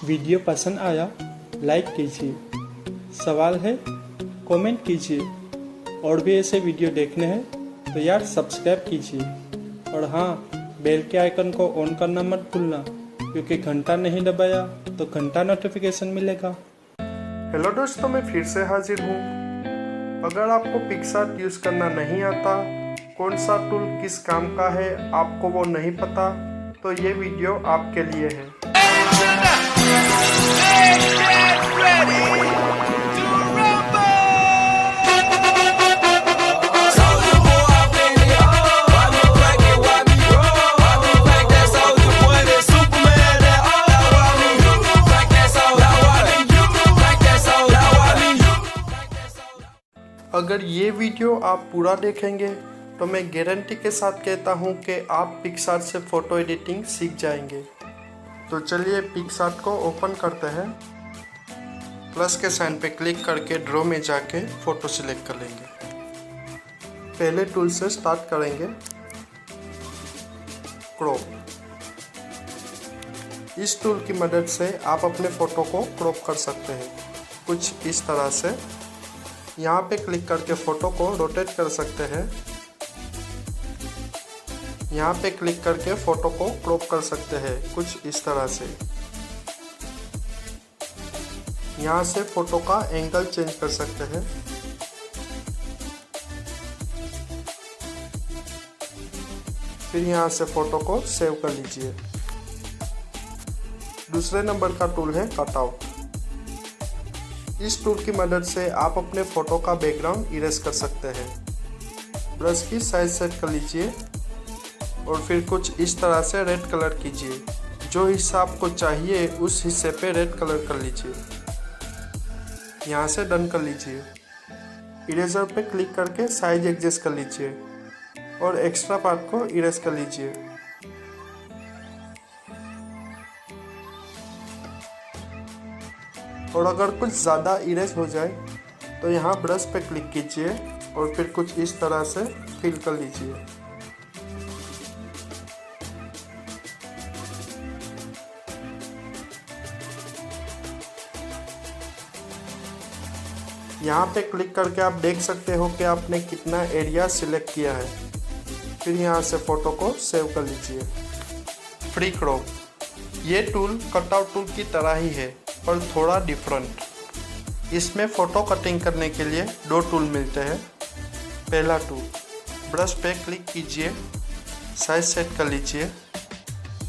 Video पसंद आया like कीजिए, सवाल है कमेंट कीजिए, और भी ऐसे वीडियो देखने हैं तो यार सब्सक्राइब कीजिए। और हाँ, बेल के आइकन को ऑन करना मत भूलना, क्योंकि घंटा नहीं दबाया तो घंटा नोटिफिकेशन मिलेगा। हेलो दोस्तों, मैं फिर से हाजिर हूँ। अगर आपको पिक्सआर्ट यूज़ करना नहीं आता, कौन सा टूल किस काम का है आपको वो नहीं पता, तो ये वीडियो आपके लिए है। अगर ये वीडियो आप पूरा देखेंगे तो मैं गारंटी के साथ कहता हूँ कि आप पिक्सआर्ट से फ़ोटो एडिटिंग सीख जाएंगे। तो चलिए पिक्सआर्ट को ओपन करते हैं। प्लस के साइन पे क्लिक करके ड्रॉ में जाके फ़ोटो सिलेक्ट कर लेंगे। पहले टूल से स्टार्ट करेंगे, क्रॉप। इस टूल की मदद से आप अपने फ़ोटो को क्रॉप कर सकते हैं, कुछ इस तरह से। यहाँ पे क्लिक करके फ़ोटो को रोटेट कर सकते हैं। यहाँ पे क्लिक करके फ़ोटो को क्रॉप कर सकते हैं, कुछ इस तरह से। यहाँ से फ़ोटो का एंगल चेंज कर सकते हैं। फिर यहाँ से फ़ोटो को सेव कर लीजिए। दूसरे नंबर का टूल है कटआउट। इस टूल की मदद से आप अपने फ़ोटो का बैकग्राउंड इरेज कर सकते हैं। ब्रश की साइज सेट कर लीजिए और फिर कुछ इस तरह से रेड कलर कीजिए। जो हिस्सा आपको चाहिए उस हिस्से पे रेड कलर कर लीजिए। यहाँ से डन कर लीजिए। इरेजर पे क्लिक करके साइज एडजस्ट कर लीजिए और एक्स्ट्रा पार्ट को इरेज कर लीजिए। और अगर कुछ ज़्यादा इरेज हो जाए तो यहाँ ब्रश पे क्लिक कीजिए और फिर कुछ इस तरह से फिल कर लीजिए। यहाँ पे क्लिक करके आप देख सकते हो कि आपने कितना एरिया सिलेक्ट किया है। फिर यहाँ से फ़ोटो को सेव कर लीजिए। फ्री क्रॉप, ये टूल कटआउट टूल की तरह ही है पर थोड़ा डिफरेंट। इसमें फ़ोटो कटिंग करने के लिए दो टूल मिलते हैं। पहला टूल, ब्रश पे क्लिक कीजिए, साइज सेट कर लीजिए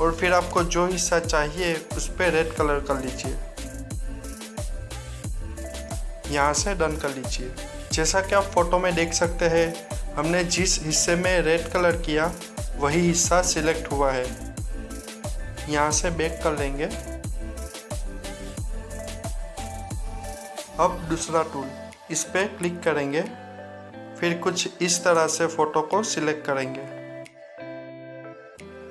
और फिर आपको जो हिस्सा चाहिए उस पर रेड कलर कर लीजिए। यहाँ से डन कर लीजिए। जैसा कि आप फ़ोटो में देख सकते हैं, हमने जिस हिस्से में रेड कलर किया वही हिस्सा सिलेक्ट हुआ है। यहाँ से बैक कर लेंगे। अब दूसरा टूल, इस पे क्लिक करेंगे, फिर कुछ इस तरह से फ़ोटो को सिलेक्ट करेंगे।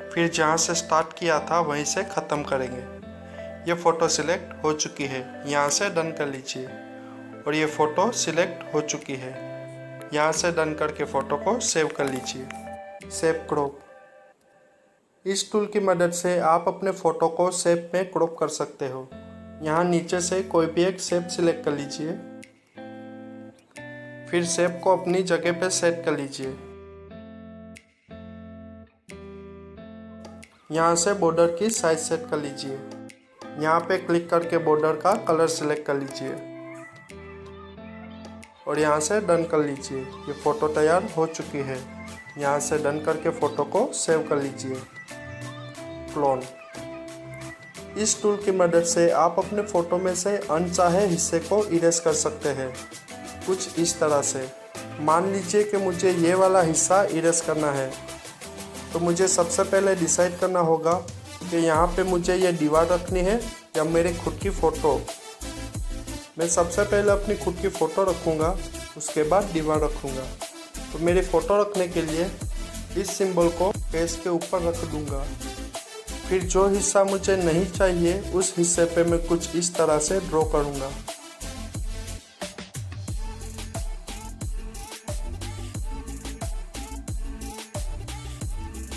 फिर जहाँ से स्टार्ट किया था वहीं से ख़त्म करेंगे। ये फ़ोटो सिलेक्ट हो चुकी है। यहाँ से डन कर लीजिए और ये फ़ोटो सिलेक्ट हो चुकी है। यहाँ से डन करके फ़ोटो को सेव कर लीजिए। सेव क्रॉप, इस टूल की मदद से आप अपने फ़ोटो को शेप में क्रॉप कर सकते हो। यहाँ नीचे से कोई भी एक शेप सिलेक्ट कर लीजिए, फिर शेप को अपनी जगह पे सेट कर लीजिए। यहाँ से बॉर्डर की साइज सेट कर लीजिए। यहाँ पे क्लिक करके बॉर्डर का कलर सिलेक्ट कर लीजिए और यहाँ से डन कर लीजिए। ये फ़ोटो तैयार हो चुकी है। यहाँ से डन करके फ़ोटो को सेव कर लीजिए। क्लोन, इस टूल की मदद से आप अपने फ़ोटो में से अनचाहे हिस्से को इरेज कर सकते हैं, कुछ इस तरह से। मान लीजिए कि मुझे ये वाला हिस्सा इरेज करना है, तो मुझे सबसे पहले डिसाइड करना होगा कि यहाँ पे मुझे ये दीवार रखनी है या मेरी खुद की फ़ोटो। मैं सबसे पहले अपनी खुद की फ़ोटो रखूँगा, उसके बाद दीवार रखूँगा। तो मेरी फ़ोटो रखने के लिए इस सिंबल को पेज के ऊपर रख दूँगा। फिर जो हिस्सा मुझे नहीं चाहिए उस हिस्से पे मैं कुछ इस तरह से ड्रॉ करूँगा।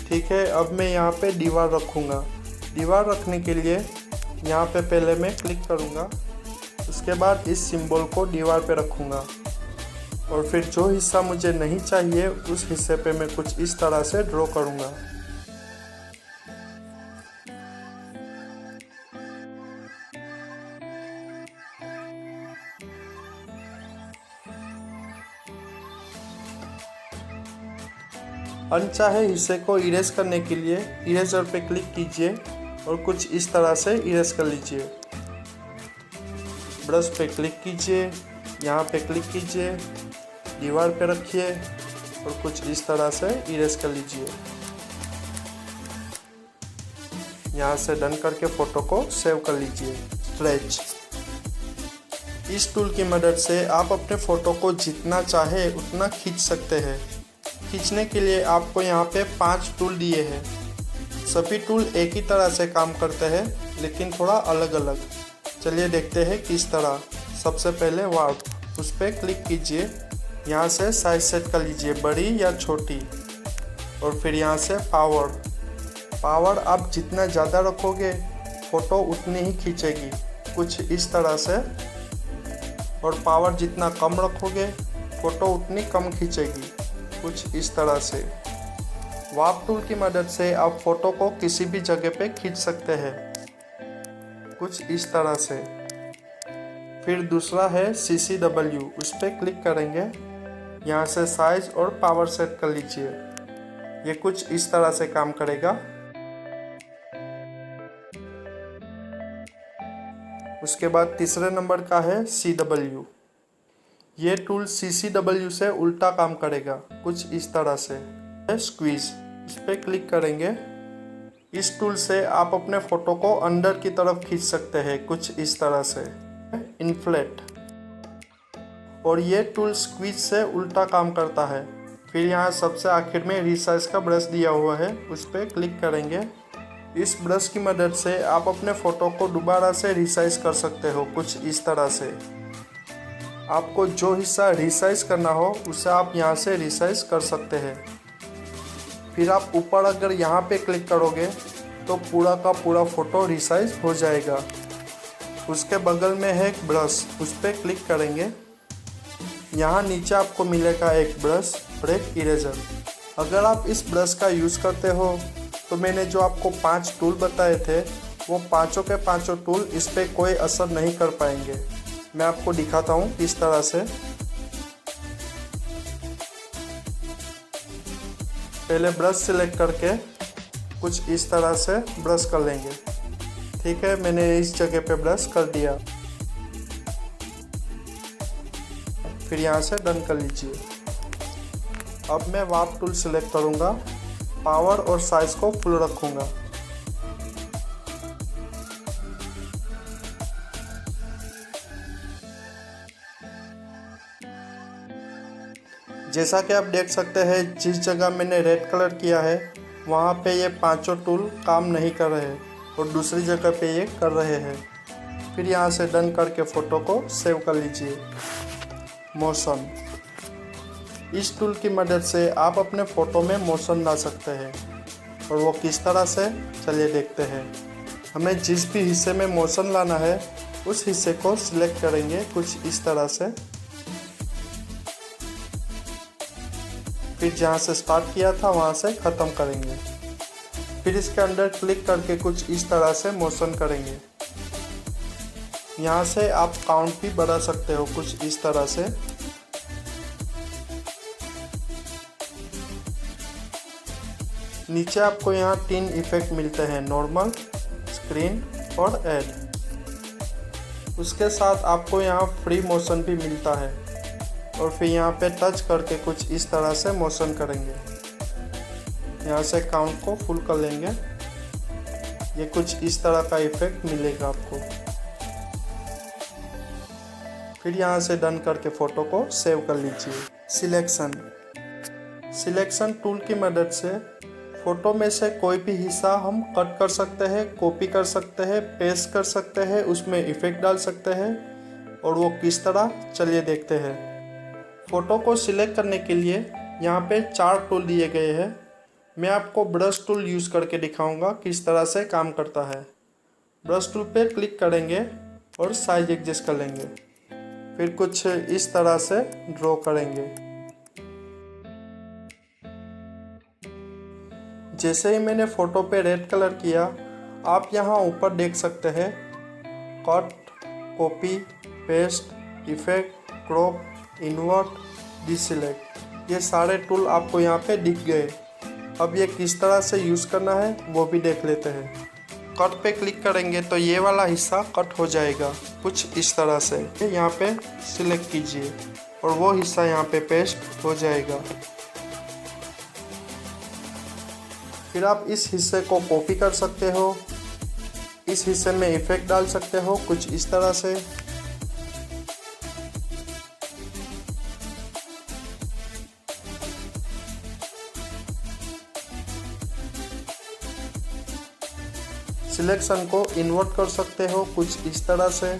ठीक है, अब मैं यहाँ पे दीवार रखूँगा। दीवार रखने के लिए यहाँ पे पहले मैं क्लिक करूँगा, उसके बाद इस सिंबल को दीवार पे रखूँगा और फिर जो हिस्सा मुझे नहीं चाहिए उस हिस्से पे मैं कुछ इस तरह से ड्रॉ करूँगा। अनचाहे हिस्से को इरेज करने के लिए इरेजर पे क्लिक कीजिए और कुछ इस तरह से इरेज कर लीजिए। ब्रश पे क्लिक कीजिए, यहाँ पे क्लिक कीजिए, दीवार पे रखिए और कुछ इस तरह से इरेज कर लीजिए। यहाँ से डन करके फ़ोटो को सेव कर लीजिए। स्ट्रेच, इस टूल की मदद से आप अपने फ़ोटो को जितना चाहे उतना खींच सकते हैं। खींचने के लिए आपको यहाँ पे 5 टूल दिए हैं। सभी टूल एक ही तरह से काम करते हैं लेकिन थोड़ा अलग अलग। चलिए देखते हैं किस तरह। सबसे पहले वार्प, उस पर क्लिक कीजिए, यहाँ से साइज सेट कर लीजिए, बड़ी या छोटी। और फिर यहाँ से पावर आप जितना ज़्यादा रखोगे फ़ोटो उतनी ही खींचेगी, कुछ इस तरह से। और पावर जितना कम रखोगे फ़ोटो उतनी कम खींचेगी, कुछ इस तरह से। वार्प टूल की मदद से आप फ़ोटो को किसी भी जगह पे खींच सकते हैं, कुछ इस तरह से। फिर दूसरा है CCW, उस पर क्लिक करेंगे, यहाँ से साइज और पावर सेट कर लीजिए। ये कुछ इस तरह से काम करेगा। उसके बाद तीसरे नंबर का है CW। ये टूल CCW से उल्टा काम करेगा, कुछ इस तरह से। स्क्वीज, इस पर क्लिक करेंगे। इस टूल से आप अपने फ़ोटो को अंदर की तरफ खींच सकते हैं, कुछ इस तरह से। इन्फ्लेट, और ये टूल स्क्वीज से उल्टा काम करता है। फिर यहाँ सबसे आखिर में रिसाइज का ब्रश दिया हुआ है, उस पर क्लिक करेंगे। इस ब्रश की मदद से आप अपने फ़ोटो को दोबारा से रिसाइज कर सकते हो, कुछ इस तरह से। आपको जो हिस्सा रिसाइज करना हो उसे आप यहाँ से रिसाइज कर सकते हैं। फिर आप ऊपर अगर यहाँ पे क्लिक करोगे तो पूरा का पूरा फ़ोटो रिसाइज हो जाएगा। उसके बगल में है एक ब्रश, उस पर क्लिक करेंगे। यहाँ नीचे आपको मिलेगा एक ब्रश और एक इरेजर। अगर आप इस ब्रश का यूज़ करते हो तो मैंने जो आपको 5 टूल बताए थे वो पाँचों के पाँचों टूल इस पर कोई असर नहीं कर पाएंगे। मैं आपको दिखाता हूँ किस तरह से। पहले ब्रश सिलेक्ट करके कुछ इस तरह से ब्रश कर लेंगे। ठीक है, मैंने इस जगह पे ब्रश कर दिया। फिर यहाँ से डन कर लीजिए। अब मैं वार्प टूल सिलेक्ट करूँगा, पावर और साइज को फुल रखूँगा। जैसा कि आप देख सकते हैं, जिस जगह मैंने रेड कलर किया है वहाँ पे ये पांचों टूल काम नहीं कर रहे हैं और दूसरी जगह पे ये कर रहे हैं। फिर यहाँ से डन करके फ़ोटो को सेव कर लीजिए। मोशन, इस टूल की मदद से आप अपने फ़ोटो में मोशन ला सकते हैं और वो किस तरह से, चलिए देखते हैं। हमें जिस भी हिस्से में मोशन लाना है उस हिस्से को सिलेक्ट करेंगे, कुछ इस तरह से। फिर जहाँ से स्टार्ट किया था वहाँ से ख़त्म करेंगे। फिर इसके अंदर क्लिक करके कुछ इस तरह से मोशन करेंगे। यहाँ से आप काउंट भी बढ़ा सकते हो, कुछ इस तरह से। नीचे आपको यहाँ 3 इफेक्ट मिलते हैं, नॉर्मल, स्क्रीन और ऐड। उसके साथ आपको यहाँ फ्री मोशन भी मिलता है और फिर यहाँ पे टच करके कुछ इस तरह से मोशन करेंगे। यहाँ से काउंट को फुल कर लेंगे। ये कुछ इस तरह का इफेक्ट मिलेगा आपको। फिर यहाँ से डन करके फ़ोटो को सेव कर लीजिए। सिलेक्शन टूल की मदद से फ़ोटो में से कोई भी हिस्सा हम कट कर सकते हैं, कॉपी कर सकते हैं, पेस्ट कर सकते हैं, उसमें इफेक्ट डाल सकते हैं। और वो किस तरह, चलिए देखते हैं। फ़ोटो को सिलेक्ट करने के लिए यहाँ पे 4 टूल दिए गए हैं। मैं आपको ब्रश टूल यूज़ करके दिखाऊंगा किस तरह से काम करता है। ब्रश टूल पे क्लिक करेंगे और साइज एडजस्ट कर लेंगे। फिर कुछ इस तरह से ड्रॉ करेंगे। जैसे ही मैंने फ़ोटो पे रेड कलर किया, आप यहाँ ऊपर देख सकते हैं cut, copy, paste, effect, crop, invert, deselect, ये सारे टूल आपको यहाँ पे दिख गए। अब ये किस तरह से यूज़ करना है वो भी देख लेते हैं। कट पे क्लिक करेंगे तो ये वाला हिस्सा कट हो जाएगा कुछ इस तरह से। यहाँ पे सिलेक्ट कीजिए और वो हिस्सा यहाँ पे पेस्ट हो जाएगा। फिर आप इस हिस्से को कॉपी कर सकते हो, इस हिस्से में इफेक्ट डाल सकते हो कुछ इस तरह से। सिलेक्शन को इन्वर्ट कर सकते हो कुछ इस तरह से,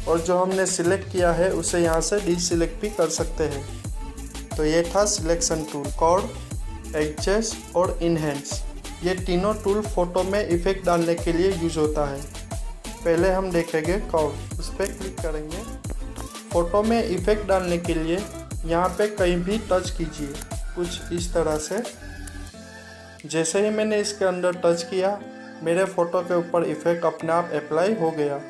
और जो हमने सिलेक्ट किया है उसे यहाँ से डीसिलेक्ट भी कर सकते हैं। तो ये था सिलेक्शन टूल। कॉर्ड, एडजस्ट और इनहेंस, ये तीनों टूल फोटो में इफेक्ट डालने के लिए यूज होता है। पहले हम देखेंगे कॉर्ड, उस पर क्लिक करेंगे। फोटो में इफेक्ट डालने के लिए यहाँ पे कहीं भी टच कीजिए कुछ इस तरह से। जैसे ही मैंने इसके अंदर टच किया, मेरे फ़ोटो के ऊपर इफ़ेक्ट अपने आप अप्लाई हो गया।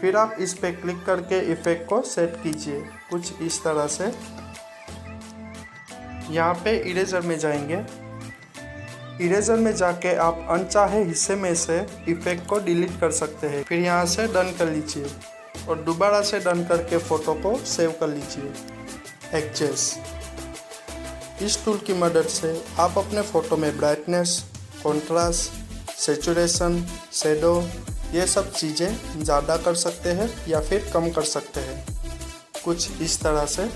फिर आप इस पे क्लिक करके इफ़ेक्ट को सेट कीजिए कुछ इस तरह से। यहाँ पे इरेजर में जाएंगे। इरेजर में जाके आप अनचाहे हिस्से में से इफ़ेक्ट को डिलीट कर सकते हैं। फिर यहाँ से डन कर लीजिए और दोबारा से डन करके फ़ोटो को सेव कर लीजिए। एडजस्ट, इस टूल की मदद से आप अपने फ़ोटो में ब्राइटनेस, कॉन्ट्रास्ट, सैचुरेशन, शेडो, ये सब चीज़ें ज़्यादा कर सकते हैं या फिर कम कर सकते हैं कुछ इस तरह से।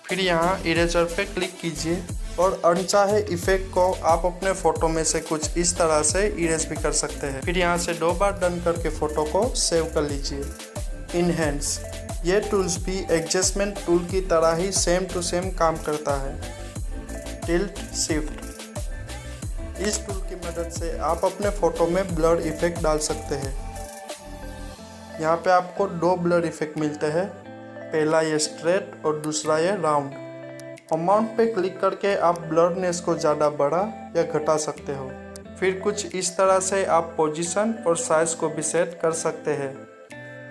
फिर यहाँ इरेजर पे क्लिक कीजिए और अनचाहे इफेक्ट को आप अपने फ़ोटो में से कुछ इस तरह से इरेज भी कर सकते हैं। फिर यहाँ से 2 बार डन करके फ़ोटो को सेव कर लीजिए। इनहेंस, ये टूल्स भी एडजस्टमेंट टूल की तरह ही सेम टू सेम काम करता है। टिल्ट शिफ्ट, इस टूल की मदद से आप अपने फ़ोटो में ब्लर इफेक्ट डाल सकते हैं। यहाँ पे आपको 2 ब्लर इफेक्ट मिलते हैं, पहला ये स्ट्रेट और दूसरा ये राउंड। अमाउंट पे क्लिक करके आप ब्लरनेस को ज़्यादा बढ़ा या घटा सकते हो। फिर कुछ इस तरह से आप पोजीशन और साइज़ को भी सेट कर सकते हैं।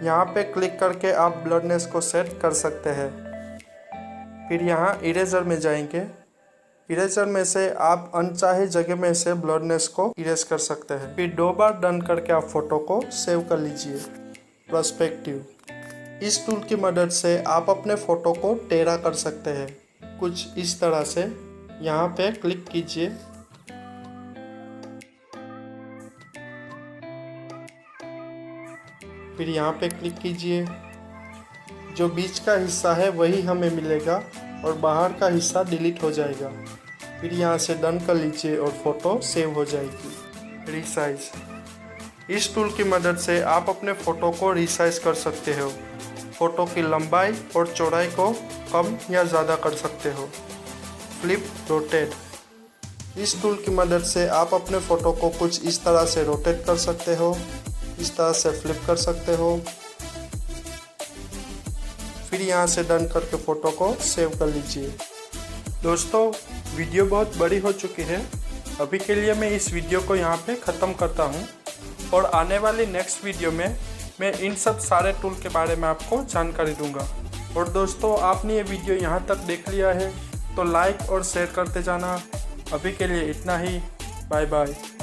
यहाँ पे क्लिक करके आप ब्लरनेस को सेट कर सकते हैं। फिर यहाँ इरेजर में जाएंगे। इरेजर में से आप अनचाहे जगह में से ब्लरनेस को इरेज कर सकते हैं। फिर 2 बार डन करके आप फ़ोटो को सेव कर लीजिए। पर्सपेक्टिव, इस टूल की मदद से आप अपने फ़ोटो को टेढ़ा कर सकते हैं कुछ इस तरह से। यहाँ पे क्लिक कीजिए। फिर यहाँ पे क्लिक कीजिए। जो बीच का हिस्सा है वही हमें मिलेगा और बाहर का हिस्सा डिलीट हो जाएगा। फिर यहाँ से डन कर लीजिए और फ़ोटो सेव हो जाएगी। रीसाइज, इस टूल की मदद से आप अपने फ़ोटो को रीसाइज कर सकते हो। फ़ोटो की लंबाई और चौड़ाई को कम या ज़्यादा कर सकते हो। फ्लिप रोटेट, इस टूल की मदद से आप अपने फ़ोटो को कुछ इस तरह से रोटेट कर सकते हो, इस तरह से फ्लिप कर सकते हो। फिर यहाँ से डन करके फ़ोटो को सेव कर लीजिए। दोस्तों, वीडियो बहुत बड़ी हो चुकी है। अभी के लिए मैं इस वीडियो को यहाँ पे ख़त्म करता हूँ और आने वाली नेक्स्ट वीडियो में मैं इन सब सारे टूल के बारे में आपको जानकारी दूंगा। और दोस्तों, आपने ये वीडियो यहाँ तक देख लिया है तो लाइक और शेयर करते जाना। अभी के लिए इतना ही। Bye bye.